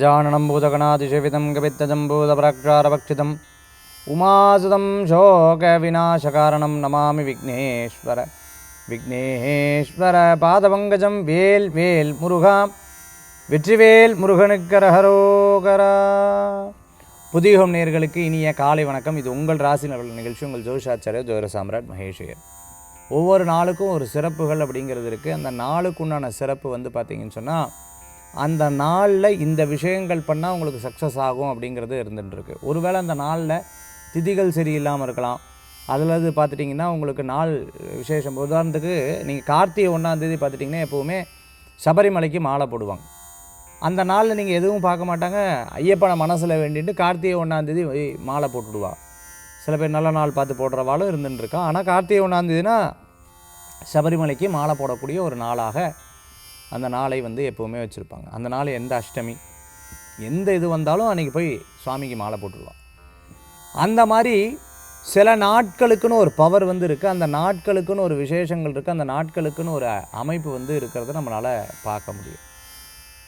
गजाननं भूतगणातिसेवितं कपित्तजम्बूतपराक्षारभक्षितम् उमासुतं शोकविनाशकारणं नमामि विघ्नेश्वर विघ्नेश्वर पादपङ्कजं வேல் வேல் முருகா வெற்றிவேல் முருகனுக்கரஹரோகரா. புதியுகம் நேயர்களுக்கு இனிய காலை வணக்கம். இது உங்கள் ராசி நலன் நிகழ்ச்சி. உங்கள் ஜோதிஷாச்சாரியர் ஜோதிட சாம்ராட் மகேஷையர். ஒவ்வொரு நாளுக்கும் ஒரு சிறப்புகள் அப்படிங்கிறது இருக்குது. அந்த நாளுக்கு உண்டான சிறப்பு பார்த்திங்கன்னு சொன்னால், அந்த நாளில் இந்த விஷயங்கள் பண்ணால் உங்களுக்கு சக்ஸஸ் ஆகும் அப்படிங்கிறது இருந்துகிட்டுருக்கு. ஒருவேளை அந்த நாளில் திதிகள் சரியில்லாமல் இருக்கலாம். அதில் பார்த்துட்டிங்கன்னா உங்களுக்கு நாள் விசேஷம். உதாரணத்துக்கு நீங்கள் கார்த்திகை 1ஆம் தேதி பார்த்துட்டிங்கன்னா எப்போவுமே சபரிமலைக்கு மாலை போடுவாங்க. அந்த நாளில் நீங்கள் எதுவும் பார்க்க மாட்டாங்க. ஐயப்பனை மனசில் வேண்டிட்டு கார்த்திகை 1ஆம் தேதி மாலை போட்டுடுவா. சில பேர் நல்ல நாள் பார்த்து போடுறவாலும் இருந்துட்டுருக்கா. ஆனால் கார்த்திகை 1ஆம் தேதினா சபரிமலைக்கு மாலை போடக்கூடிய ஒரு நாளாக அந்த நாளை எப்போவுமே வச்சுருப்பாங்க. அந்த நாள் எந்த அஷ்டமி எந்த இது வந்தாலும் அன்றைக்கி போய் சுவாமிக்கு மாலை போட்டுடுவான். அந்த மாதிரி சில நாட்களுக்குன்னு ஒரு பவர் இருக்குது. அந்த நாட்களுக்குன்னு ஒரு விசேஷங்கள் இருக்குது. அந்த நாட்களுக்குன்னு ஒரு அமைப்பு இருக்கிறத நம்மளால் பார்க்க முடியும்.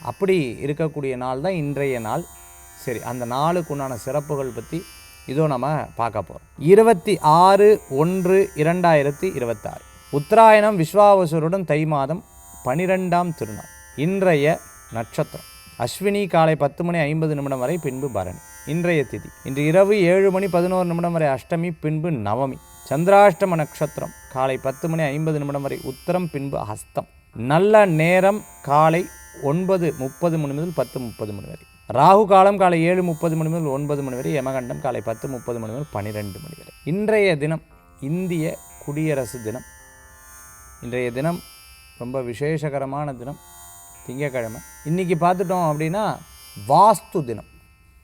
அப்படி இருக்கக்கூடிய நாள் தான் இன்றைய நாள். சரி, அந்த நாளுக்கு உண்டான சிறப்புகள் பற்றி இதோ நம்ம பார்க்க போகிறோம். 26/1/2026 உத்தராயணம் விஸ்வாவசுருடன் தை மாதம் 12ஆம் திருநாள். இன்றைய நட்சத்திரம் அஸ்வினி காலை 10:50 வரை, பின்பு பரணி. இன்றைய திதி இன்று இரவு 7:11 வரை அஷ்டமி, பின்பு நவமி. சந்திராஷ்டம நட்சத்திரம் காலை 10:50 வரை உத்தரம், பின்பு ஹஸ்தம். நல்ல நேரம் காலை 9:30 முதல் 10:30 வரை. ராகு காலம் காலை 7:30 முதல் 9 வரை. யமகண்டம் காலை 10:30 முதல் 12 வரை. இன்றைய தினம் இந்திய குடியரசு தினம். இன்றைய தினம் ரொம்ப விசேஷகரமான தினம், திங்கக்கிழமை. இன்றைக்கி பார்த்துட்டோம் அப்படின்னா வாஸ்து தினம்.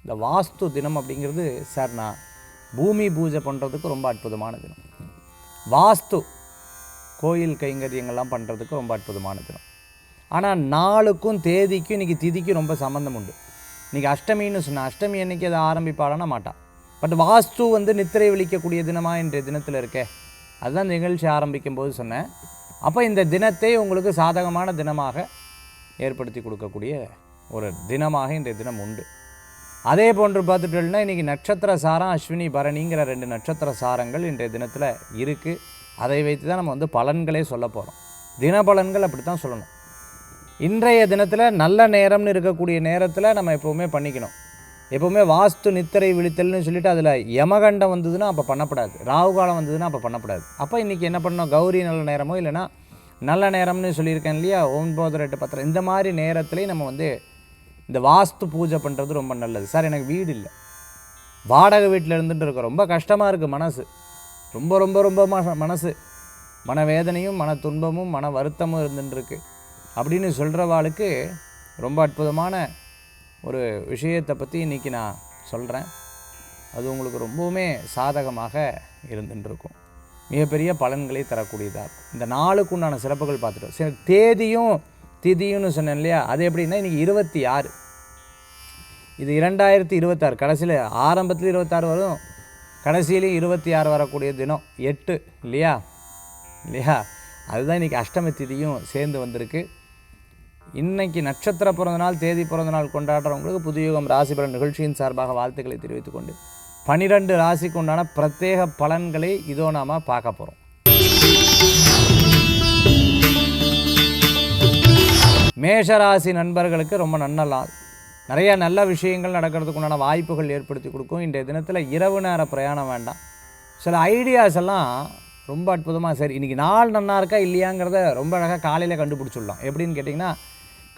இந்த வாஸ்து தினம் அப்படிங்கிறது சார் நான் பூமி பூஜை பண்ணுறதுக்கு ரொம்ப அற்புதமான தினம். வாஸ்து கோயில் கைங்கரியங்கள்லாம் பண்ணுறதுக்கு ரொம்ப அற்புதமான தினம். ஆனால் நாளுக்கும் தேதிக்கும் இன்றைக்கி திதிக்கும் ரொம்ப சம்மந்தம் உண்டு. இன்றைக்கி அஷ்டமின்னு சொன்னால் அஷ்டமி அன்றைக்கி அதை ஆரம்பிப்பாளன்னா மாட்டான். பட் வாஸ்து நித்திரை விழிக்கக்கூடிய தினமாக இன்றைய தினத்தில் இருக்கே, அதுதான் நிகழ்ச்சி ஆரம்பிக்கும் போது சொன்னேன். அப்போ இந்த தினத்தை உங்களுக்கு சாதகமான தினமாக ஏற்படுத்தி கொடுக்கக்கூடிய ஒரு தினமாக இன்றைய தினம் உண்டு. அதே போன்று பார்த்துட்டோம்னா இன்றைக்கி நட்சத்திர சாரம் அஸ்வினி பரணிங்கிற 2 நட்சத்திர சாரங்கள் இன்றைய தினத்தில் இருக்குது. அதை வைத்து தான் நம்ம பலன்களே சொல்ல போகிறோம். தினபலன்கள் அப்படி தான் சொல்லணும். இன்றைய தினத்தில் நல்ல நேரம்னு இருக்கக்கூடிய நேரத்தில் நம்ம எப்போவுமே பண்ணிக்கணும். எப்போவுமே வாஸ்து நித்திரை விழித்தல்னு சொல்லிவிட்டு அதில் யமகண்டம் வந்ததுன்னா அப்போ பண்ணக்கூடாது. ராகு காலம் வந்ததுன்னா அப்போ பண்ணக்கூடாது. அப்போ இன்றைக்கி என்ன பண்ணணும், கௌரி நல்ல நேரமோ இல்லைனா நல்ல நேரம்னு சொல்லியிருக்கேன் இல்லையா, 9, 8, 10 இந்த மாதிரி நேரத்துலேயும் நம்ம இந்த வாஸ்து பூஜை பண்ணுறது ரொம்ப நல்லது. சார் எனக்கு வீடு இல்லை, வாடகை வீட்டில் இருந்துட்டு இருக்கோம், ரொம்ப கஷ்டமாக இருக்குது, மனசு ரொம்ப ரொம்ப ரொம்ப மனசு மனவேதனையும் மன துன்பமும் மன வருத்தமும் இருந்துட்டுருக்கு அப்படின்னு சொல்கிறவாளுக்கு ரொம்ப அற்புதமான ஒரு விஷயத்தை பற்றி இன்றைக்கி நான் சொல்கிறேன். அது உங்களுக்கு ரொம்பவுமே சாதகமாக இருந்துட்டுருக்கும். மிகப்பெரிய பலன்களை தரக்கூடியதாக இருக்கும். இந்த நாளுக்கு உண்டான சிறப்புகள் பார்த்துட்டோம். சரி, தேதியும் திதியும்னு சொன்னேன் இல்லையா, அது எப்படின்னா இன்றைக்கி 26. இது 2026 கடைசியில், ஆரம்பத்தில் 26 வரும், கடைசியிலையும் 26 வரக்கூடிய தினம் 8 இல்லையா. அதுதான் இன்றைக்கி அஷ்டமி திதியும் சேர்ந்து வந்திருக்கு. இன்றைக்கி நட்சத்திர பிறந்தநாள் தேதி பிறந்தநாள் கொண்டாடுறவங்களுக்கு புதியுகம் ராசிபலன் நிகழ்ச்சியின் சார்பாக வாழ்த்துக்களை தெரிவித்துக் கொண்டு 12 ராசிக்கு உண்டான பிரத்யேக பலன்களை இதோ நாம் பார்க்க போகிறோம். மேஷராசி நண்பர்களுக்கு ரொம்ப நல்ல நாள். நிறைய நல்ல விஷயங்கள் நடக்கிறதுக்கு உண்டான வாய்ப்புகள் ஏற்படுத்தி கொடுக்கும். இன்றைய தினத்தில் இரவு நேர பிரயாணம் வேண்டாம். சில ஐடியாஸ் எல்லாம் ரொம்ப அற்புதமாக சரி இன்றைக்கி நாள் நன்னா இருக்கா இல்லையாங்கிறத ரொம்ப அழகாக காலையில் கண்டுபிடிச்சிடலாம். எப்படின்னு கேட்டிங்கன்னா,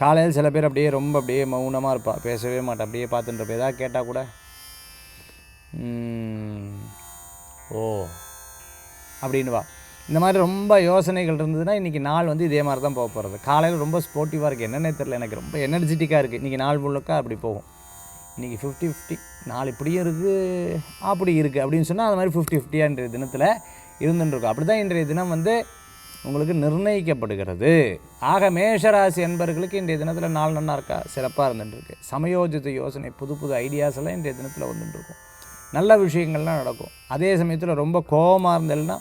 காலையில் சில பேர் அப்படியே மௌனமாக இருப்பா, பேசவே மாட்டா, அப்படியே பார்த்துட்டு ஏதாவது கேட்டால் கூட ஓ அப்படின்வா. இந்த மாதிரி ரொம்ப யோசனைகள் இருந்ததுன்னா இன்றைக்கி நாள் இதே மாதிரி தான் போக போகிறது. காலையில் ரொம்ப ஸ்போர்ட்டிவாக இருக்குது, என்னென்னே தெரில, எனக்கு ரொம்ப எனர்ஜெட்டிக்காக இருக்குது. இன்றைக்கி நாள் முழுக்க அப்படி போகும். இன்றைக்கி 50-50 நாள் இப்படியும் இருக்குது அப்படி இருக்குது அப்படின்னு சொன்னால் அது மாதிரி 50-50 இன்றைய தினத்தில் இருந்துட்டுருக்கும். அப்படி தான் இன்றைய தினம் உங்களுக்கு நிர்ணயிக்கப்படுகிறது. ஆக மேஷராசி என்பர்களுக்கு இன்றைய தினத்தில் நாள் நன்னா இருக்கா, சிறப்பாக இருந்துட்டுருக்கு. சமயோஜித யோசனை, புது புது ஐடியாஸ் எல்லாம் இன்றைய தினத்தில் வந்துட்டுருக்கும். நல்ல விஷயங்கள்லாம் நடக்கும். அதே சமயத்தில் ரொம்ப கோபமாக இருந்ததுன்னா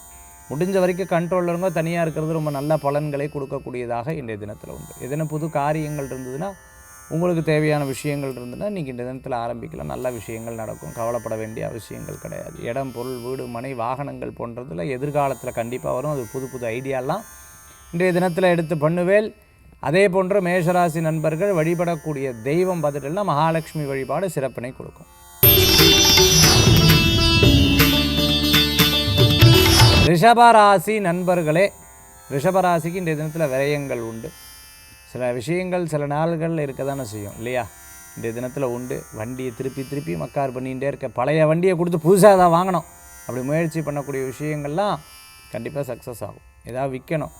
முடிஞ்ச வரைக்கும் கண்ட்ரோலில் இருங்க, தனியாக இருக்கிறது ரொம்ப நல்ல பலன்களை கொடுக்கக்கூடியதாக இன்றைய தினத்தில் உண்டு. எதனா புது காரியங்கள் இருந்ததுன்னா உங்களுக்கு தேவையான விஷயங்கள் இருந்துன்னா இன்றைக்கி இந்த தினத்தில் ஆரம்பிக்கலாம். நல்ல விஷயங்கள் நடக்கும். கவலைப்பட வேண்டிய அவசியங்கள் கிடையாது. இடம், பொருள், வீடு, மனை, வாகனங்கள் போன்றதில் எதிர்காலத்தில் கண்டிப்பாக வரும். அது புது புது ஐடியாலாம் இன்றைய தினத்தில் எடுத்து பண்ணுவேல். அதே போன்ற மேஷராசி நண்பர்கள் வழிபடக்கூடிய தெய்வம் பார்த்துட்டோம்னா மகாலட்சுமி வழிபாடு சிறப்பினை கொடுக்கும். ரிஷபராசி நண்பர்களே, ரிஷபராசிக்கு இன்றைய தினத்தில் விரயங்கள் உண்டு. சில விஷயங்கள் சில நாள்கள் இருக்க தானே செய்யும் இல்லையா? இன்றைய தினத்தில் உண்டு. வண்டியை திருப்பி மக்கார் பண்ணிகிட்டே இருக்க, பழைய வண்டியை கொடுத்து புதுசாக தான் வாங்கணும் அப்படி முயற்சி பண்ணக்கூடிய விஷயங்கள்லாம் கண்டிப்பாக சக்ஸஸ் ஆகும். ஏதாவது விற்கணும்,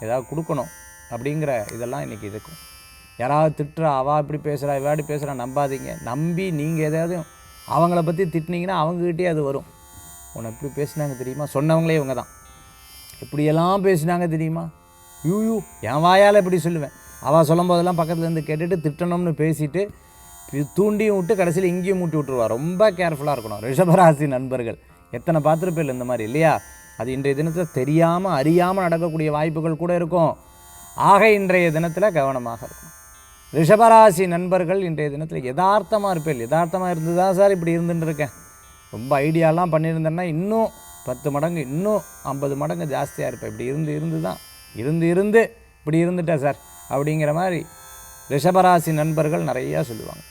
ஏதாவது கொடுக்கணும் அப்படிங்கிற இதெல்லாம் இன்றைக்கி இருக்கும். யாராவது திட்டுறா, அவள் இப்படி பேசுகிறா, இவாடி பேசுகிறா, நம்பாதீங்க. நம்பி நீங்கள் எதாவது அவங்கள பற்றி திட்டினீங்கன்னா அவங்ககிட்டே அது வரும். உன்னை எப்படி பேசினாங்க தெரியுமா, சொன்னவங்களே இவங்க தான். எப்படியெல்லாம் பேசினாங்க தெரியுமா, யூ என் வாயால் எப்படி சொல்லுவேன். அவள் சொல்லும் போதெல்லாம் பக்கத்துலேருந்து கேட்டுட்டு திட்டணும்னு பேசிட்டு தூண்டியும் விட்டு கடைசியில் இங்கேயும் மூட்டி விட்டுருவா. ரொம்ப கேர்ஃபுல்லாக இருக்கணும் ரிஷபராசி நண்பர்கள். எத்தனை பார்த்துருப்பேன் இந்த மாதிரி இல்லையா? அது இன்றைய தினத்தில் தெரியாமல் அறியாமல் நடக்கக்கூடிய வாய்ப்புகள் கூட இருக்கும். ஆக இன்றைய தினத்தில் கவனமாக இருக்கும். ரிஷபராசி நண்பர்கள் இன்றைய தினத்தில் யதார்த்தமாக இருப்பேன். யதார்த்தமாக இருந்து தான் சார் இப்படி இருந்துட்டு இருக்கேன். ரொம்ப ஐடியாலாம் பண்ணியிருந்தேன்னா இன்னும் 10 மடங்கு இன்னும் 50 மடங்கு ஜாஸ்தியாக இருப்பேன். இப்படி இருந்து தான் இருந்து இப்படி இருந்துட்டேன் சார் அப்படிங்கிற மாதிரி ரிஷபராசி நண்பர்கள் நிறையா சொல்லுவாங்க.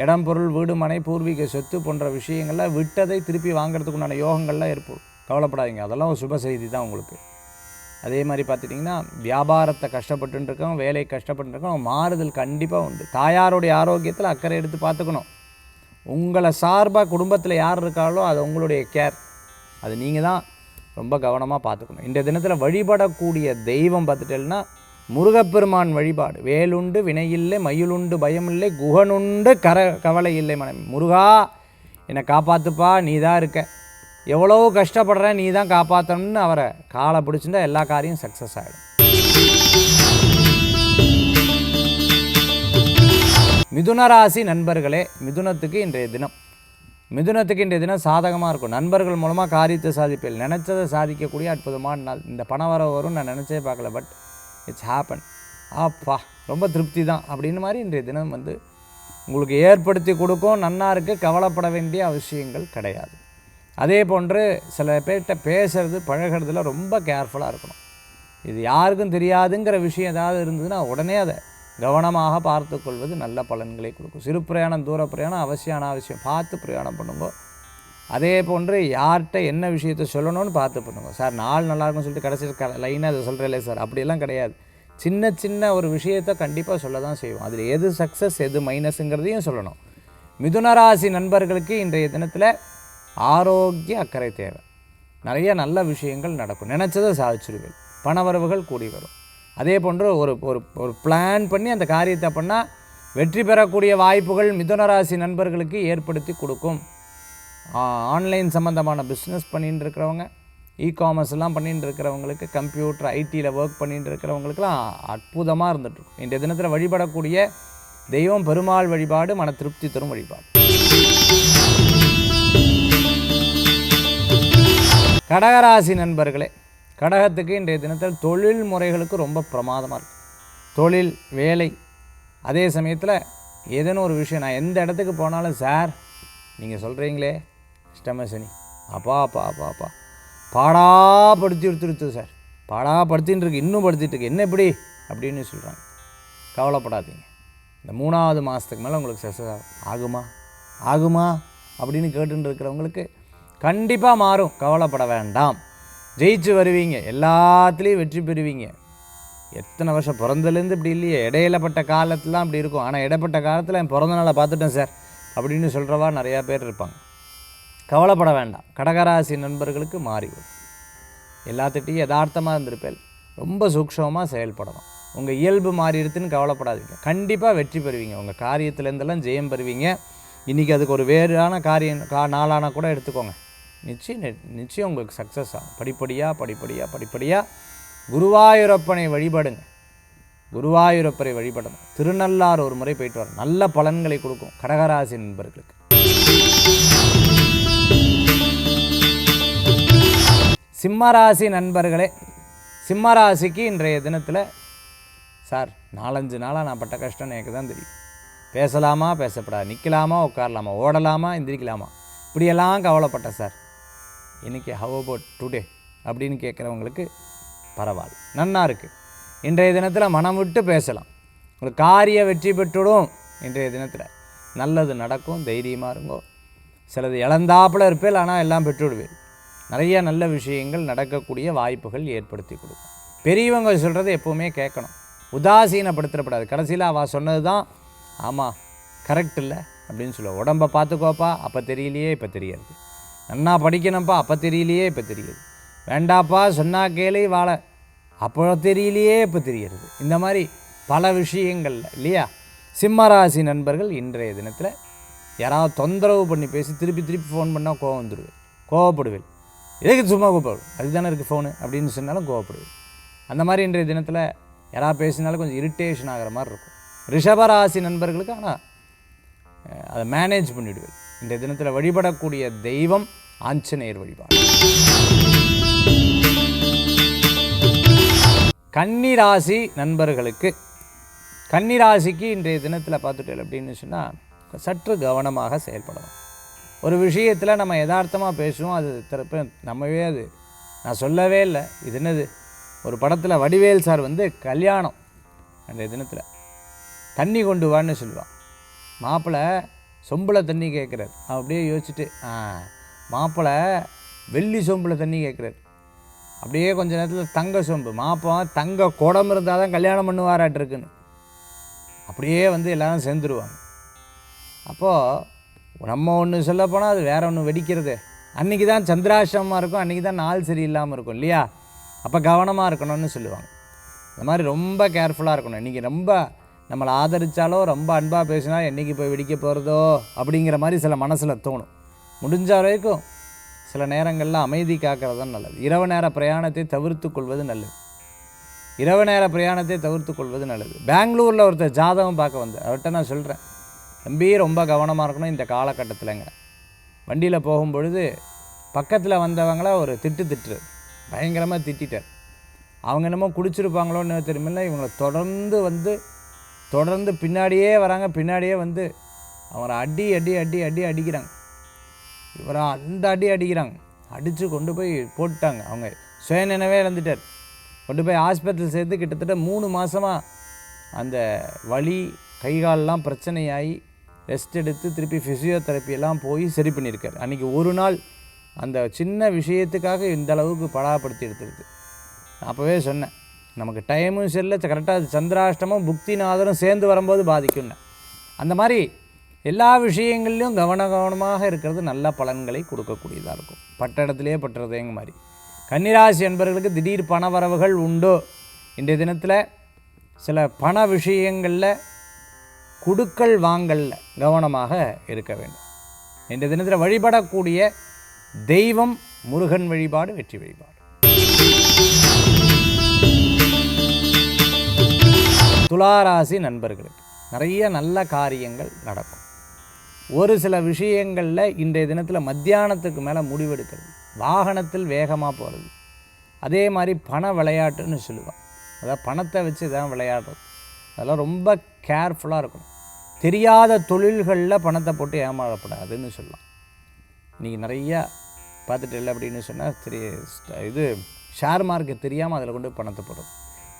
இடம், பொருள், வீடு, மனை, பூர்வீக சொத்து போன்ற விஷயங்கள்லாம் விட்டதை திருப்பி வாங்கிறதுக்கு உண்டான யோகங்கள்லாம் ஏற்படும். கவலைப்படாதீங்க, அதெல்லாம் ஒரு சுப செய்தி தான் உங்களுக்கு. அதே மாதிரி பார்த்துட்டிங்கன்னா வியாபாரத்தை கஷ்டப்பட்டுருக்கோம், வேலை கஷ்டப்பட்டுருக்கோம், மாறுதல் கண்டிப்பாக உண்டு. தாயாருடைய ஆரோக்கியத்தில் அக்கறை எடுத்து பார்த்துக்கணும். உங்களை சார்பாக குடும்பத்தில் யார் இருக்காளோ அது உங்களுடைய கேர், அது நீங்கள் தான் ரொம்ப கவனமாக பார்த்துக்கணும். இந்த தினத்தில் வழிபடக்கூடிய தெய்வம் பார்த்துட்டேன்னா முருகப்பெருமான் வழிபாடு. வேலுண்டு வினையில்லை, மயிலுண்டு பயமில்லை, குகனுண்டு கவலை இல்லை மனம். முருகா என்னை காப்பாற்றுப்பா, நீ தான் இருக்க, எவ்வளோ கஷ்டப்படுறேன், நீ தான் காப்பாற்றணும்னு அவரை காலை பிடிச்சிருந்தா எல்லா காரியம் சக்ஸஸ் ஆகிடும். மிதுனராசி நண்பர்களே, மிதுனத்துக்கு இன்றைய தினம் சாதகமாக இருக்கும். நண்பர்கள் மூலமாக காரியத்தை சாதிப்பேன். நினச்சதை சாதிக்கக்கூடிய அற்புதமான நாள். இந்த பணம் வர வரும் நான் நினச்சே பார்க்கல, பட் இட்ஸ் ஹேப்பன். அப்பா ரொம்ப திருப்தி தான் அப்படின்னு மாதிரி இன்றைய தினம் உங்களுக்கு ஏற்படுத்தி கொடுக்கும். நன்னா இருக்குது, கவலைப்பட வேண்டிய அவசியங்கள் கிடையாது. அதே போன்று சில பேர்கிட்ட பேசுகிறது பழகிறதுல ரொம்ப கேர்ஃபுல்லாக இருக்கணும். இது யாருக்கும் தெரியாதுங்கிற விஷயம் ஏதாவது இருந்ததுன்னா உடனே அதை கவனமாக பார்த்து கொள்வது நல்ல பலன்களை கொடுக்கும். சிறு பிரயாணம், தூர பிரயாணம், அவசியம் அனாவசியம் பார்த்து பிரயாணம் பண்ணுங்க. அதே போன்று யார்கிட்ட என்ன விஷயத்தை சொல்லணும்னு பார்த்து பண்ணுங்க. சார் நாள் நல்லாயிருக்குன்னு சொல்லிட்டு கடைசி லைனாக அதை சொல்கிறேன் இல்லை சார், அப்படியெல்லாம் கிடையாது. சின்ன ஒரு விஷயத்தை கண்டிப்பாக சொல்ல தான் செய்வோம். அதில் எது சக்ஸஸ் எது மைனஸுங்கிறதையும் சொல்லணும். மிதுனராசி நண்பர்களுக்கு இன்றைய தினத்தில் ஆரோக்கிய அக்கறை தேவை. நிறைய நல்ல விஷயங்கள் நடக்கும். நினச்சதை சாதிச்சிருவேன். பணவரவுகள் கூடி வரும். அதே போன்று ஒரு பிளான் பண்ணி அந்த காரியத்தை பண்ணால் வெற்றி பெறக்கூடிய வாய்ப்புகள் மிதுனராசி நண்பர்களுக்கு ஏற்படுத்தி கொடுக்கும். ஆன்லைன் சம்மந்தமான பிஸ்னஸ் பண்ணிட்டு இருக்கிறவங்க, இ-காமர்ஸ்லாம் பண்ணிட்டு இருக்கிறவங்களுக்கு, கம்ப்யூட்டர் ஐடியில் ஒர்க் பண்ணிட்டு இருக்கிறவங்களுக்குலாம் அற்புதமாக இருந்துகிட்ருக்கும். இன்றைய தினத்தில் வழிபடக்கூடிய தெய்வம் பெருமாள் வழிபாடு, மன திருப்தி தரும் வழிபாடு. கடகராசி நண்பர்களே, கடகத்துக்கு இன்றைய தினத்தில் தொழில் முறைகளுக்கு ரொம்ப பிரமாதமாக இருக்குது. தொழில், வேலை, அதே சமயத்தில் ஏதேனும் ஒரு விஷயம் நான் எந்த இடத்துக்கு போனாலும் சார் நீங்கள் சொல்கிறீங்களே அஷ்டமசனி அப்பா பாடாப்படுத்தி எடுத்துருத்து சார், பாடாப்படுத்தின்னு இருக்கு, இன்னும் படுத்திட்டு இருக்கு, என்ன எப்படி அப்படின்னு சொல்கிறாங்க. கவலைப்படாதீங்க, இந்த 3வது மாதத்துக்கு மேலே உங்களுக்கு சக்ஸஸ் ஆகுமா அப்படின்னு கேட்டுன்னு இருக்கிறவங்களுக்கு கண்டிப்பாக மாறும். கவலைப்பட வேண்டாம், ஜெயிச்சு வருவீங்க, எல்லாத்துலேயும் வெற்றி பெறுவீங்க. எத்தனை வருஷம் பிறந்தலேருந்து இப்படி இல்லையே, இடையிலப்பட்ட காலத்துலாம் அப்படி இருக்கும். ஆனால் இடைப்பட்ட காலத்தில் என் பிறந்த நாளை பார்த்துட்டேன் சார் அப்படின்னு சொல்கிறவா நிறையா பேர் இருப்பாங்க. கவலைப்பட வேண்டாம், கடகராசி நண்பர்களுக்கு மாறி வரும். எல்லாத்திட்டையும் யதார்த்தமாக இருந்திருப்பேன், ரொம்ப சூக்ஷமாக செயல்படணும். உங்கள் இயல்பு மாறி இருக்குன்னு கவலைப்படாதீங்க, கண்டிப்பாக வெற்றி பெறுவீங்க. உங்கள் காரியத்துலேருந்தெல்லாம் ஜெயம் பெறுவீங்க. இன்றைக்கி அதுக்கு ஒரு வேறான காரியம் நாளான கூட எடுத்துக்கோங்க, நிச்சயம் உங்களுக்கு சக்ஸஸ் ஆகும். படிப்படியாக குருவாயூரப்பனை வழிபடுங்க. குருவாயூரப்பரை வழிபடணும். திருநள்ளாறு ஒரு முறை போயிட்டு வரும், நல்ல பலன்களை கொடுக்கும் கடகராசி நண்பர்களுக்கு. சிம்மராசி நண்பர்களே, சிம்மராசிக்கு இன்றைய தினத்தில் சார் 4-5 நாளாக நான் பட்ட கஷ்டம் எனக்கு தான் தெரியும். பேசலாமா பேசப்படாது, நிற்கலாமா உட்காரலாமா, ஓடலாமா எந்திரிக்கலாமா, இப்படியெல்லாம் கவலைப்பட்டேன் சார். இன்றைக்கி ஹவ் அபவுட் டுடே அப்படின்னு கேட்குறவங்களுக்கு பரவாயில்ல, நன்னா இருக்குது. இன்றைய தினத்தில் மனம் விட்டு பேசலாம், ஒரு காரிய வெற்றி பெற்றுடும். இன்றைய தினத்தில் நல்லது நடக்கும், தைரியமாக இருங்கோ. சிலது இழந்தாப்பில் இருப்பேன், ஆனால் எல்லாம் பெற்றுவிடுவேன். நிறைய நல்ல விஷயங்கள் நடக்கக்கூடிய வாய்ப்புகள் ஏற்படுத்தி கொடுக்கும். பெரியவங்க சொல்கிறது எப்போவுமே கேட்கணும், உதாசீனப்படுத்தப்படாது. கடைசியில் அவள் சொன்னது தான் ஆமாம் கரெக்ட் இல்லை அப்படின்னு சொல்லுவாள். உடம்பை பார்த்துக்கோப்பா, அப்போ தெரியலையே இப்போ தெரியாது. நன்னா படிக்கணும்ப்பா, அப்போ தெரியலையே இப்போ தெரியுது. வேண்டாப்பா சொன்னா கேளு வாழை, அப்போ தெரியலையே இப்போ தெரிகிறது. இந்த மாதிரி பல விஷயங்கள்ல இல்லையா. சிம்மராசி நண்பர்கள் இன்றைய தினத்தில் யாராவது தொந்தரவு பண்ணி பேசி திருப்பி ஃபோன் பண்ணால் கோவம் வந்துடுவேன், கோவப்படுவேன். எதுக்கு சும்மா கூப்பிடுவேன், அதுக்கு தானே இருக்குது ஃபோனு அப்படின்னு சொன்னாலும் கோவப்படுவேன். அந்த மாதிரி இன்றைய தினத்தில் யாராவது பேசினாலும் கொஞ்சம் இரிட்டேஷன் ஆகிற மாதிரி இருக்கும். ரிஷபராசி நண்பர்களுக்கு ஆனால் அதை மேனேஜ் பண்ணிவிடுவேன். இன்றைய தினத்தில் வழிபடக்கூடிய தெய்வம் ஆஞ்சநேயர் வழிபாடு. கன்னிராசி நண்பர்களுக்கு, கன்னிராசிக்கு இன்றைய தினத்தில் பார்த்துட்டேன் அப்படின்னு சொன்னால் சற்று கவனமாக செயல்படணும். ஒரு விஷயத்தில் நம்ம யதார்த்தமாக பேசுவோம், அது திருப்ப நம்மவே அது நான் சொல்லவே இல்லை. இது என்னது, ஒரு படத்தில் வடிவேல் சார் கல்யாணம் அன்றைய தினத்தில் தண்ணி கொண்டு வான்னு சொல்லுவான். மாப்பிள்ளை சொம்பில் தண்ணி கேட்குறாரு. அப்படியே யோசிச்சுட்டு மாப்பிள்ளை வெள்ளி சொம்பில் தண்ணி கேட்குறாரு. அப்படியே கொஞ்சம் நேரத்தில் தங்க சொம்பு, மாப்பா தங்க குடம் இருந்தால் தான் கல்யாணம் பண்ணுவாராட்டிருக்குன்னு அப்படியே எல்லோரும் சேர்ந்துருவாங்க. அப்போது நம்ம ஒன்று சொல்ல போனால் அது வேறு ஒன்று வெடிக்கிறது. அன்றைக்கி தான் சந்திராசிரமமாக இருக்கும், அன்றைக்கி தான் நாள் சரியில்லாமல் இருக்கும் இல்லையா. அப்போ கவனமாக இருக்கணும்னு சொல்லுவாங்க. இந்த மாதிரி ரொம்ப கேர்ஃபுல்லாக இருக்கணும். இன்றைக்கி ரொம்ப நம்மளை ஆதரித்தாலோ ரொம்ப அன்பாக பேசினா என்றைக்கு போய் வெடிக்க போகிறதோ அப்படிங்கிற மாதிரி சில மனசில் தோணும். முடிஞ்ச வரைக்கும் சில நேரங்களில் அமைதி காக்கிறது தான் நல்லது. இரவு நேர பிரயாணத்தை தவிர்த்து கொள்வது நல்லது. இரவு நேர பிரயாணத்தை தவிர்த்து கொள்வது நல்லது. பெங்களூரில் ஒருத்தர் ஜாதகம் பார்க்க வந்தேன். அவர்கிட்ட நான் சொல்கிறேன், தம்பி ரொம்ப கவனமாக இருக்கணும் இந்த காலகட்டத்தில்ங்க. வண்டியில் போகும்பொழுது பக்கத்தில் வந்தவங்கள ஒரு திட்டுறாரு, பயங்கரமாக திட்டார். அவங்க என்னமோ குடிச்சிருப்பாங்களோன்னு தெரியுமில்ல, இவங்களை தொடர்ந்து பின்னாடியே வராங்க. பின்னாடியே அவரை அடிக்கிறாங்க. இவரை அந்த அடிக்கிறாங்க. அடித்து கொண்டு போய் போட்டாங்க. அவங்க சுயநினைவே இழந்துட்டார். கொண்டு போய் ஆஸ்பத்திரியில் சேர்த்து கிட்டத்தட்ட 3 மாதமாக அந்த வலி கைகாலெலாம் பிரச்சனையாகி ரெஸ்ட் எடுத்து திருப்பி ஃபிசியோதெரப்பியெல்லாம் போய் சரி பண்ணியிருக்கார். அன்றைக்கி ஒரு நாள் அந்த சின்ன விஷயத்துக்காக இந்த அளவுக்கு படாப்படுத்தி எடுத்துருது. அப்போவே சொன்னேன், நமக்கு டைமும் சரியில்லை, கரெக்டாக சந்திராஷ்டமும் புக்திநாதரும் சேர்ந்து வரும்போது பாதிக்கும்னு. அந்த மாதிரி எல்லா விஷயங்கள்லையும் கவனமாக இருக்கிறது நல்ல பலன்களை கொடுக்கக்கூடியதாக இருக்கும். பட்ட இடத்துலையே பட்டுறதேங்க மாதிரி. கன்னிராசி என்பவர்களுக்கு திடீர் பண வரவுகள் உண்டு. இன்றைய தினத்தில் சில பண விஷயங்களில் குடுக்கல் வாங்கலில் கவனமாக இருக்க வேண்டும். இன்றைய தினத்தில் வழிபடக்கூடிய தெய்வம் முருகன் வழிபாடு, வெற்றி வழிபாடு. துளாராசி நண்பர்களுக்கு நிறைய நல்ல காரியங்கள் நடக்கும். ஒரு சில விஷயங்களில் இன்றைய தினத்தில் மத்தியானத்துக்கு மேலே முடிவெடுக்கிறது, வாகனத்தில் வேகமாக போகிறது, அதே மாதிரி பண விளையாட்டுன்னு சொல்லுவாள். அதாவது பணத்தை வச்சு தான் விளையாடுறது. அதெல்லாம் ரொம்ப கேர்ஃபுல்லாக இருக்கணும். தெரியாத தொழில்களில் பணத்தை போட்டு ஏமாறப்படாதுன்னு சொல்லலாம். இன்றைக்கி நிறையா பார்த்துட்டு இல்லை அப்படின்னு சொன்னால் இது ஷேர் மார்க்கெட் தெரியாமல் அதில் கொண்டு போய் பணத்தை போடுறது.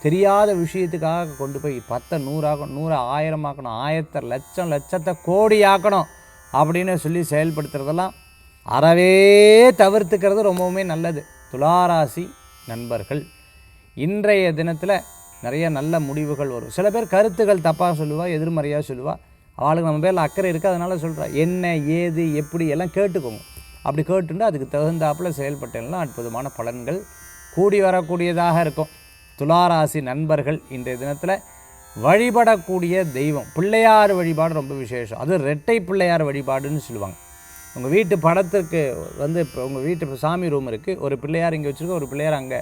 தெரியாத விஷயத்துக்காக கொண்டு போய் 10 100 ஆக்கணும், 100 1000 ஆக்கணும், 1000 லட்சம் லட்சத்தை கோடி ஆக்கணும் அப்படின்னு சொல்லி செயல்படுத்துறதெல்லாம் அறவே தவிர்த்துக்கிறது ரொம்பவுமே நல்லது. துளாராசி நண்பர்கள் இன்றைய தினத்தில் நிறைய நல்ல முடிவுகள் வரும். சில பேர் கருத்துக்கள் தப்பாக சொல்லுவாள், எதிர்மறையாக சொல்லுவாள். அவளுக்கு நம்ம பேரில் அக்கறை இருக்குது, அதனால் சொல்கிறேன். என்ன ஏது எப்படி எல்லாம் கேட்டுக்கோங்க. அப்படி கேட்டுட்டு அதுக்கு தகுந்தாப்பில் செயல்பட்டேன்னா அற்புதமான பலன்கள் கூடி வரக்கூடியதாக இருக்கும். துளாராசி நண்பர்கள் இன்றைய தினத்தில் வழிபடக்கூடிய தெய்வம் பிள்ளையார் வழிபாடு ரொம்ப விசேஷம். அது ரெட்டை பிள்ளையார் வழிபாடுன்னு சொல்லுவாங்க. உங்கள் வீட்டு படத்துக்கு இப்போ உங்கள் வீட்டு சாமி ரூம் இருக்குது, ஒரு பிள்ளையார் இங்கே வச்சுருக்கோம், ஒரு பிள்ளையார் அங்கே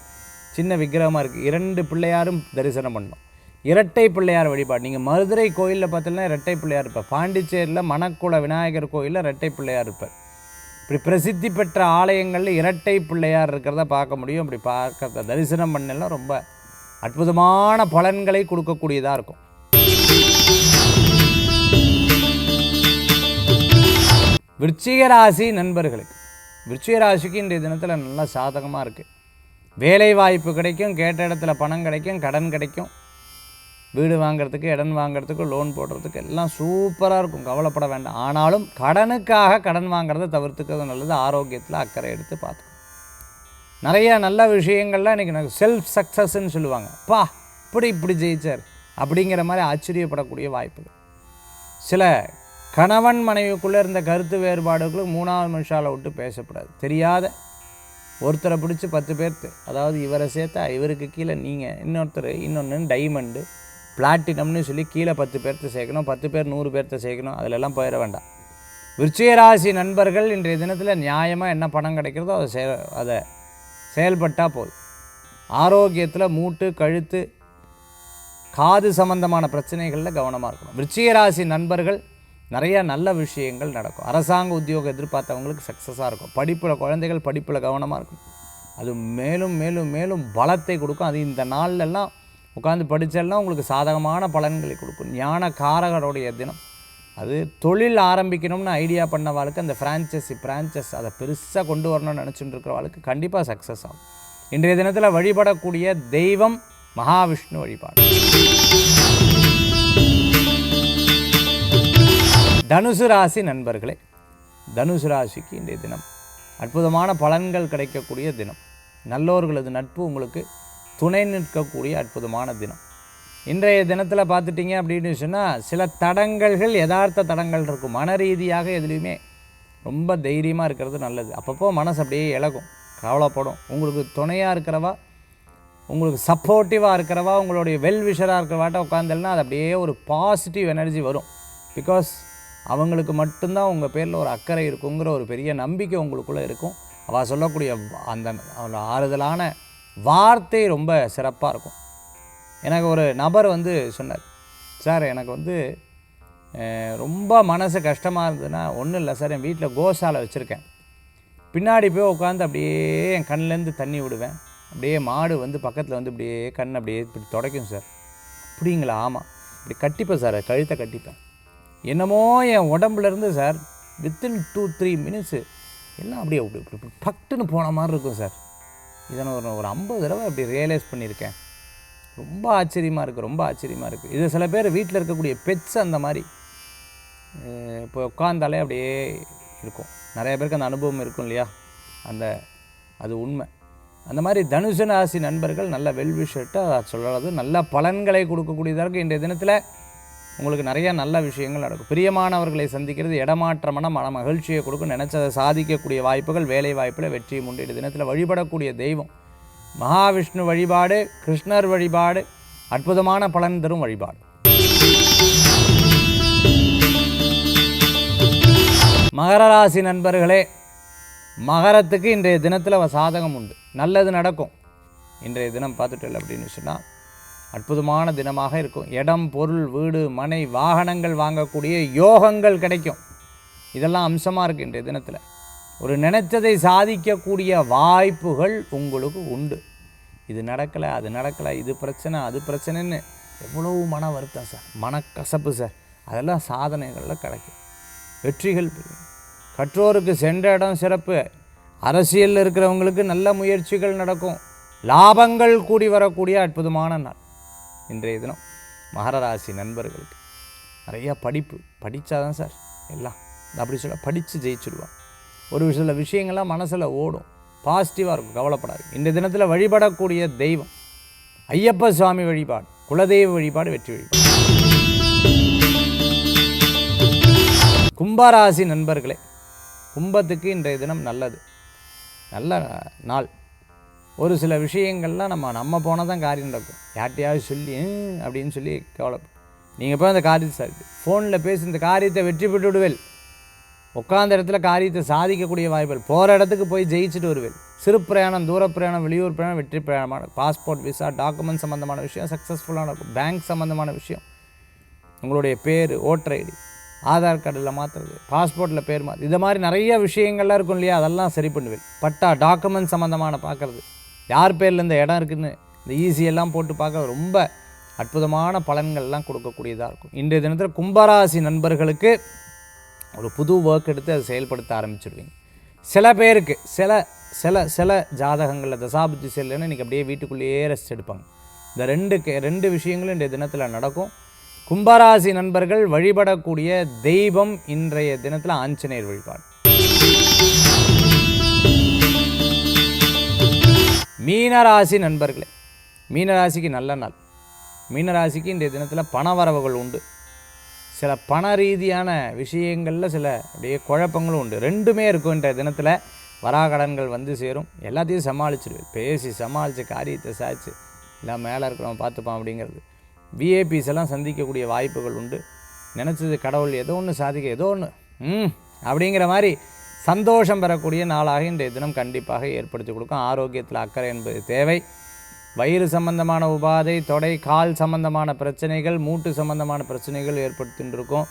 சின்ன விக்கிரகமாக இருக்குது. 2 பிள்ளையாரும் தரிசனம் பண்ணணும். இரட்டை பிள்ளையார் வழிபாடு. நீங்கள் மதுரை கோயிலில் பார்த்தீங்கன்னா இரட்டை பிள்ளையார் இருப்பார். பாண்டிச்சேரியில் மணக்குள விநாயகர் கோயிலில் இரட்டை பிள்ளையார் இருப்பார். இப்படி பிரசித்தி பெற்ற ஆலயங்களில் இரட்டை பிள்ளையார் இருக்கிறத பார்க்க முடியும். அப்படி பார்க்க தரிசனம் பண்ணலாம் ரொம்ப அற்புதமான பலன்களை கொடுக்கக்கூடியதாக இருக்கும். விருச்சிக ராசி நண்பர்களுக்கு, விருச்சிக ராசிக்கு இன்றைய தினத்தில் நல்லா சாதகமாக இருக்குது. வேலை வாய்ப்பு கிடைக்கும், கேட்ட இடத்துல பணம் கிடைக்கும், கடன் கிடைக்கும், வீடு வாங்கிறதுக்கு, இடம் வாங்கிறதுக்கு, லோன் போடுறதுக்கு எல்லாம் சூப்பராக இருக்கும், கவலைப்பட வேண்டாம். ஆனாலும் கடனுக்காக கடன் வாங்கிறத தவிர்த்துக்கிறது நல்லது. ஆரோக்கியத்தில் அக்கறை எடுத்து பார்த்துக்கணும். நிறைய நல்ல விஷயங்கள்லாம் இன்றைக்கி எனக்கு செல்ஃப் சக்ஸஸ்ன்னு சொல்லுவாங்க. இப்படி ஜெயிச்சார் அப்படிங்கிற மாதிரி ஆச்சரியப்படக்கூடிய வாய்ப்புகள். சில கணவன் மனைவிக்குள்ளே இருந்த கருத்து வேறுபாடுகளுக்கு 3வது மனுஷால விட்டு பேசக்கூடாது. தெரியாத ஒருத்தரை பிடிச்சி 10 பேர்த்து, அதாவது இவரை சேர்த்தா இவருக்கு கீழே நீங்கள் இன்னொன்று டைமண்டு பிளாட்டினம்னு சொல்லி கீழே 10 பேர்த்து சேர்க்கணும், 10 பேர் 100 பேர்த்த சேர்க்கணும், அதிலெல்லாம் போயிட வேண்டாம். விருச்சிக ராசி நண்பர்கள் இன்றைய தினத்தில் நியாயமாக என்ன பணம் கிடைக்கிறதோ அதை செயல்பட்டால் போதும். ஆரோக்கியத்தில் மூட்டு, கழுத்து, காது சம்பந்தமான பிரச்சனைகளில் கவனமாக இருக்கணும். விருச்சிக ராசி நண்பர்கள் நிறைய நல்ல விஷயங்கள் நடக்கும். அரசாங்க உத்தியோகம் எதிர்பார்த்தவங்களுக்கு சக்ஸஸாக இருக்கும். குழந்தைகள் படிப்பில் கவனமாக இருக்கும். அது மேலும் மேலும் மேலும் பலத்தை கொடுக்கும். அது இந்த நாள்லெல்லாம் உட்காந்து படித்தெல்லாம் உங்களுக்கு சாதகமான பலன்களை கொடுக்கும். ஞான காரகருடைய தினம். அது தொழில் ஆரம்பிக்கணும்னு ஐடியா பண்ணவாளுக்கு அந்த பிரான்ச்சஸ் அதை பெருசாக கொண்டு வரணும்னு நினச்சிட்டு இருக்கிறவாளுக்கு கண்டிப்பாக சக்ஸஸ் ஆகும். இன்றைய தினத்தில் வழிபடக்கூடிய தெய்வம் மகாவிஷ்ணு வழிபாடு. தனுசு ராசி நண்பர்களே, தனுசு ராசிக்கு இன்றைய தினம் அற்புதமான பலன்கள் கிடைக்கக்கூடிய தினம். நல்லோர்களது நட்பு உங்களுக்கு துணை நிற்கக்கூடிய அற்புதமான தினம். இன்றைய தினத்தில் பார்த்துட்டிங்க அப்படின்னு சொன்னால் சில தடங்கல்கள், யதார்த்த தடங்கள் இருக்கும். மன ரீதியாக எதுலேயுமே ரொம்ப தைரியமாக இருக்கிறது நல்லது. அப்பப்போ மனசு அப்படியே இழகும், கவலைப்படும். உங்களுக்கு துணையாக இருக்கிறவா, உங்களுக்கு சப்போர்ட்டிவாக இருக்கிறவா, உங்களுடைய வெல்விஷராக இருக்கிறவாட்ட உட்காந்துலனா அது அப்படியே ஒரு பாசிட்டிவ் எனர்ஜி வரும். பிகாஸ் அவங்களுக்கு மட்டும்தான் உங்கள் பேரில் ஒரு அக்கறை இருக்குங்கிற ஒரு பெரிய நம்பிக்கை உங்களுக்குள்ளே இருக்கும். அவள் சொல்லக்கூடிய அந்த ஆறுதலான வார்த்தை ரொம்ப சிறப்பாக இருக்கும். எனக்கு ஒரு நபர் சொன்னார், சார் எனக்கு ரொம்ப மனசு கஷ்டமாக இருந்ததுன்னா ஒன்றும் இல்லை சார், என் வீட்டில் கோசாலை வச்சுருக்கேன். பின்னாடி போய் உட்காந்து அப்படியே என் கண்ணிலேருந்து தண்ணி விடுவேன். அப்படியே மாடு பக்கத்தில் இப்படியே கண் அப்படியே இப்படி துடைக்கும் சார். அப்படிங்களா? ஆமாம், இப்படி கட்டிப்பேன் சார், கழுத்தை கட்டிப்பேன். என்னமோ என் உடம்புலேருந்து சார் வித்தின் 2-3 மினிட்ஸு எல்லாம் அப்படியே இப்படி பட்டுன்னு போன மாதிரி இருக்கும் சார். இதை நான் ஒரு 50 தடவை அப்படி ரியலைஸ் பண்ணியிருக்கேன். ரொம்ப ஆச்சரியமாக இருக்குது. இது சில பேர் வீட்டில் இருக்கக்கூடிய பெட்ஸ் அந்த மாதிரி இப்போ உட்காந்தாலே அப்படியே இருக்கும். நிறைய பேருக்கு அந்த அனுபவம் இருக்கும் இல்லையா? அது உண்மை. அந்த மாதிரி தனுசு ராசி நண்பர்கள் நல்ல வெல்விஷர்ட்டாக சொல்கிறது நல்ல பலன்களை கொடுக்கக்கூடியதாக இருக்குது. இன்றைய தினத்தில் உங்களுக்கு நிறைய நல்ல விஷயங்கள் நடக்கும். பிரியமானவர்களை சந்திக்கிறது இடமாற்றமான மன மகிழ்ச்சியை கொடுக்கும். நினச்சதை சாதிக்கக்கூடிய வாய்ப்புகள், வேலை வாய்ப்பில் வெற்றியும் உண்டு. இந்த தினத்தில் வழிபடக்கூடிய தெய்வம் மகாவிஷ்ணு வழிபாடு, கிருஷ்ணர் வழிபாடு அற்புதமான பலன் தரும் வழிபாடு. மகர ராசி நண்பர்களே, மகரத்துக்கு இன்றைய தினத்தில் சாதகம் உண்டு, நல்லது நடக்கும். இன்றைய தினம் பார்த்துட்டு அப்படின்னு சொன்னால் அற்புதமான தினமாக இருக்கும். இடம், பொருள், வீடு, மனை, வாகனங்கள் வாங்கக்கூடிய யோகங்கள் கிடைக்கும். இதெல்லாம் அம்சமாக இருக்குது இன்றைய தினத்தில். ஒரு நினைத்ததை சாதிக்கக்கூடிய வாய்ப்புகள் உங்களுக்கு உண்டு. இது நடக்கலை, அது நடக்கலை, இது பிரச்சனை, அது பிரச்சனைன்னு எவ்வளவு மன வருத்தம் சார், மனக்கசப்பு சார், அதெல்லாம் சாதனைகளில் கிடைக்கும். வெற்றிகள் பெறும். கற்றோருக்கு சென்ற இடம் சிறப்பு. அரசியலில் இருக்கிறவங்களுக்கு நல்ல முயற்சிகள் நடக்கும். லாபங்கள் கூடி வரக்கூடிய அற்புதமான நாள் இன்றைய தினம். மகர ராசி நண்பர்களுக்கு நிறையா படித்தாதான் சார் எல்லாம் அப்படி சொல்ல படித்து ஜெயிச்சுடுவான். ஒரு சில விஷயங்கள்லாம் மனசில் ஓடும், பாசிட்டிவாக இருக்கும், கவலைப்படாது. இந்த தினத்தில் வழிபடக்கூடிய தெய்வம் ஐயப்ப சுவாமி வழிபாடு, குலதெய்வ வழிபாடு, வெற்றி வழிபாடு. கும்பராசி நண்பர்களே, கும்பத்துக்கு இன்றைய தினம் நல்ல நாள். ஒரு சில விஷயங்கள்லாம் நம்ம போனால் தான் காரியம் நடக்கும். யார்ட்டையாவது சொல்லி அப்படின்னு சொல்லி கவலைப்படும். நீங்கள் போய் அந்த காரியத்தை ஃபோனில் பேசி இந்த காரியத்தை வெற்றி பெற்று விடுவேல். உட்காந்த இடத்துல காரியத்தை சாதிக்கக்கூடிய வாய்ப்புகள். போகிற இடத்துக்கு போய் ஜெயிச்சுட்டு வருவேல். சிறு பிரயாணம், தூர பிரயாணம், வெளியூர் பிரயாணம், வெற்றி பிரயாணமான பாஸ்போர்ட், விசா, டாக்குமெண்ட் சம்மந்தமான விஷயம் சக்ஸஸ்ஃபுல்லாக இருக்கும். பேங்க் சம்மந்தமான விஷயம், உங்களுடைய பேர், ஓட்டர் ஐடி, ஆதார் கார்டில் மாற்றுறது, பாஸ்போர்ட்டில் பேர் மாற்று, இது மாதிரி நிறைய விஷயங்கள்லாம் இருக்கும் இல்லையா? அதெல்லாம் சரி பண்ணுவேன். பட்டா, டாக்குமெண்ட் சம்மந்தமான பார்க்குறது, யார் பேரில் இந்த இடம் இருக்குதுன்னு இந்த ஈஸியெல்லாம் போட்டு பார்க்க ரொம்ப அற்புதமான பலன்கள்லாம் கொடுக்கக்கூடியதாக இருக்கும். இன்றைய தினத்தில் கும்பராசி நண்பர்களுக்கு ஒரு புது ஒர்க் எடுத்து அதை செயல்படுத்த ஆரம்பிச்சிடுவீங்க. சில பேருக்கு சில சில சில ஜாதகங்களில் தசாபுத்தி செல்லுன்னு இன்றைக்கி அப்படியே வீட்டுக்குள்ளேயே ரெஸ்ட் எடுப்பாங்க. இந்த ரெண்டு விஷயங்களும் இன்றைய தினத்தில் நடக்கும். கும்பராசி நண்பர்கள் வழிபடக்கூடிய தெய்வம் இன்றைய தினத்தில் ஆஞ்சநேயர் வழிபாடு. மீனராசி நண்பர்களே, மீனராசிக்கு நல்ல நாள். மீனராசிக்கு இன்றைய தினத்தில் பணவரவுகள் உண்டு. சில பண ரீதியான விஷயங்களில் சில அப்படியே குழப்பங்களும் உண்டு. ரெண்டுமே இருக்கும். இன்றைய தினத்தில் வராகடன்கள் வந்து சேரும். எல்லாத்தையும் சமாளிச்சிடுவேன். பேசி சமாளித்து காரியத்தை சாய்ச்சி எல்லாம் மேலே இருக்கிறவன் பார்த்துப்பான் அப்படிங்கிறது. விஏபிஸ் எல்லாம் சந்திக்கக்கூடிய வாய்ப்புகள் உண்டு. நினச்சது கடவுள் ஏதோ ஒன்று சாதிக்க ஏதோ ஒன்று அப்படிங்கிற மாதிரி சந்தோஷம் பெறக்கூடிய நாளாக இன்றைய தினம் கண்டிப்பாக ஏற்படுத்தி கொடுக்கும். ஆரோக்கியத்தில் அக்கறை என்பது தேவை. வயிறு சம்பந்தமான உபாதை, தொடை கால் சம்பந்தமான பிரச்சனைகள், மூட்டு சம்பந்தமான பிரச்சனைகள் ஏற்படுத்தின்னு இருக்கும்.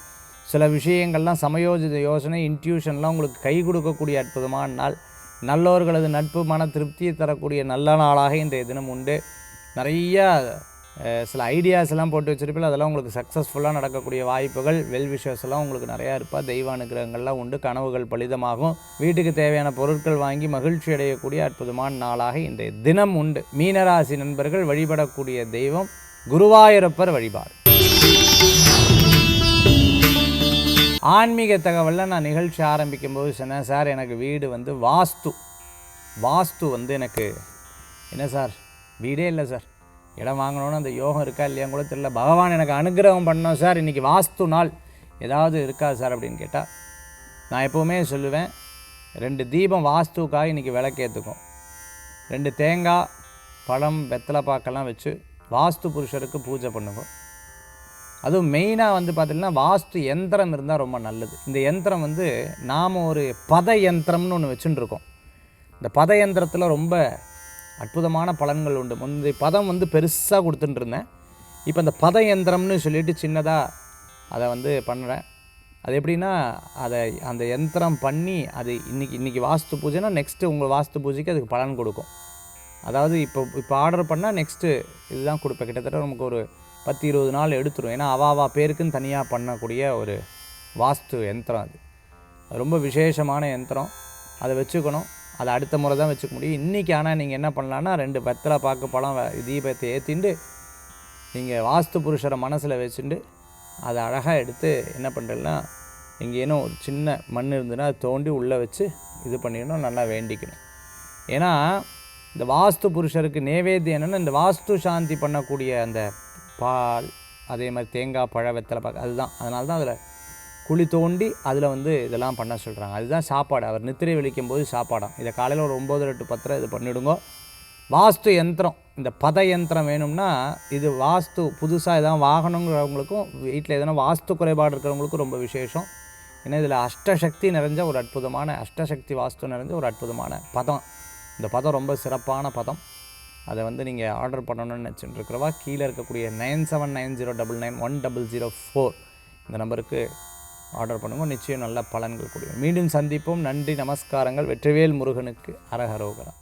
சில விஷயங்கள்லாம் சமயோஜித யோசனை, இன்ட்யூஷன்லாம் உங்களுக்கு கை கொடுக்கக்கூடிய அற்புதமான நாள். நல்லோர்களது நட்பு மன திருப்தியை தரக்கூடிய நல்ல நாளாக இன்றைய தினம் உண்டு. நிறையா சில ஐடியாஸ் எல்லாம் போட்டு வச்சுருப்பீங்க, அதெல்லாம் உங்களுக்கு சக்ஸஸ்ஃபுல்லாக நடக்கக்கூடிய வாய்ப்புகள். வெல் விஷஸ் எல்லாம் உங்களுக்கு நிறையா இருப்பா. தெய்வ அனுகிரகங்கள்லாம் உண்டு. கனவுகள் பலிதமாகும். வீட்டுக்கு தேவையான பொருட்கள் வாங்கி மகிழ்ச்சி அடையக்கூடிய அற்புதமான நாளாக இன்றைய தினம் உண்டு. மீனராசி நண்பர்கள் வழிபடக்கூடிய தெய்வம் குருவாயூரப்பர் வழிபாடு. ஆன்மீக தகவலில் நான் நிகழ்ச்சி ஆரம்பிக்கும் போது சொன்னேன், சார் எனக்கு வீடு வந்து வாஸ்து வந்து எனக்கு என்ன சார், வீடே இல்லை சார், இடம் வாங்கணுன்னு அந்த யோகம் இருக்கா இல்லையான்னு கூட தெரியல, பகவான் எனக்கு அனுகிரகம் பண்ணோம் சார், இன்றைக்கி வாஸ்து நாள் ஏதாவது இருக்கா சார் அப்படின்னு கேட்டால் நான் எப்போவுமே சொல்லுவேன், 2 தீபம் வாஸ்துக்காக இன்றைக்கி விளக்கேற்றுக்கும், 2 தேங்காய் பழம் வெத்தலை பாக்கெல்லாம் வச்சு வாஸ்து புருஷருக்கு பூஜை பண்ணுவோம். அதுவும் மெயினாக வந்து பார்த்திங்கன்னா வாஸ்து யந்திரம் இருந்தால் ரொம்ப நல்லது. இந்த யந்திரம் வந்து நாம் ஒரு பத யந்திரம்னு ஒன்று வச்சுட்டு இருக்கோம். இந்த பத யந்திரத்தில் ரொம்ப அற்புதமான பலன்கள் உண்டு. முந்தைய பதம் வந்து பெருசாக கொடுத்துட்டு இருந்தேன். இப்போ அந்த பத யந்திரம்னு சொல்லிட்டு சின்னதாக அதை வந்து பண்ணுறேன். அது எப்படின்னா, அந்த யந்திரம் பண்ணி அது இன்றைக்கி வாஸ்து பூஜைனா நெக்ஸ்ட்டு உங்கள் வாஸ்து பூஜைக்கு அதுக்கு பலன் கொடுக்கும். அதாவது இப்போ ஆர்டர் பண்ணால் நெக்ஸ்ட்டு இதுதான் கொடுப்பேன். கிட்டத்தட்ட நமக்கு ஒரு 10-20 நாள் எடுத்துரும். ஏன்னா அவாவா பேருக்குன்னு தனியாக பண்ணக்கூடிய ஒரு வாஸ்து யந்திரம். அது ரொம்ப விசேஷமான யந்திரம். அதை வச்சுக்கணும். அதை அடுத்த முறை தான் வச்சுக்க முடியும். இன்றைக்கி ஆனால் நீங்கள் என்ன பண்ணலான்னா, 2 வெத்தலை பாக்கு பழம் தீபத்தை ஏற்றிண்டு நீங்கள் வாஸ்து புருஷரை மனசில் வச்சுட்டு அதை அழகாக எடுத்து என்ன பண்ணுறீங்கன்னா, எங்கேனும் ஒரு சின்ன மண் இருந்ததுன்னா அதை தோண்டி உள்ளே வச்சு இது பண்ணிடணும், நல்லா வேண்டிக்கணும். ஏன்னா இந்த வாஸ்து புருஷருக்கு நேவேத்தியம் என்னென்னா, இந்த வாஸ்து சாந்தி பண்ணக்கூடிய அந்த பால், அதே மாதிரி தேங்காய் பழ வெத்தலை பாக்கு, அதுதான். அதனால தான் அதில் குழி தோண்டி அதில் வந்து இதெல்லாம் பண்ண சொல்கிறாங்க. அதுதான் சாப்பாடு. அவர் நித்திரை விழிக்கும் போது சாப்பாடாம். இதை காலையில் ஒரு 9 to 10 இது பண்ணிவிடுங்க. வாஸ்து யந்திரம், இந்த பத யந்திரம் வேணும்னா, இது வாஸ்து புதுசாக எதாவது வாகனங்கிறவங்களுக்கும் வீட்டில் எதனா வாஸ்து குறைபாடு இருக்கிறவங்களுக்கும் ரொம்ப விசேஷம். ஏன்னா இதில் அஷ்டசக்தி நிறைஞ்ச ஒரு அற்புதமான அஷ்டசக்தி வாஸ்து நிறைஞ்ச ஒரு அற்புதமான பதம். இந்த பதம் ரொம்ப சிறப்பான பதம். அதை வந்து நீங்கள் ஆர்டர் பண்ணணும்னு நினச்சிட்டு இருக்கிறவா கீழே இருக்கக்கூடிய 9790991004 இந்த நம்பருக்கு ஆர்டர் பண்ணுங்க. நிச்சயம் நல்ல பலன்கள் கூடிய. மீண்டும் சந்திப்போம். நன்றி, நமஸ்காரங்கள். வெற்றிவேல் முருகனுக்கு அரகரோகரா.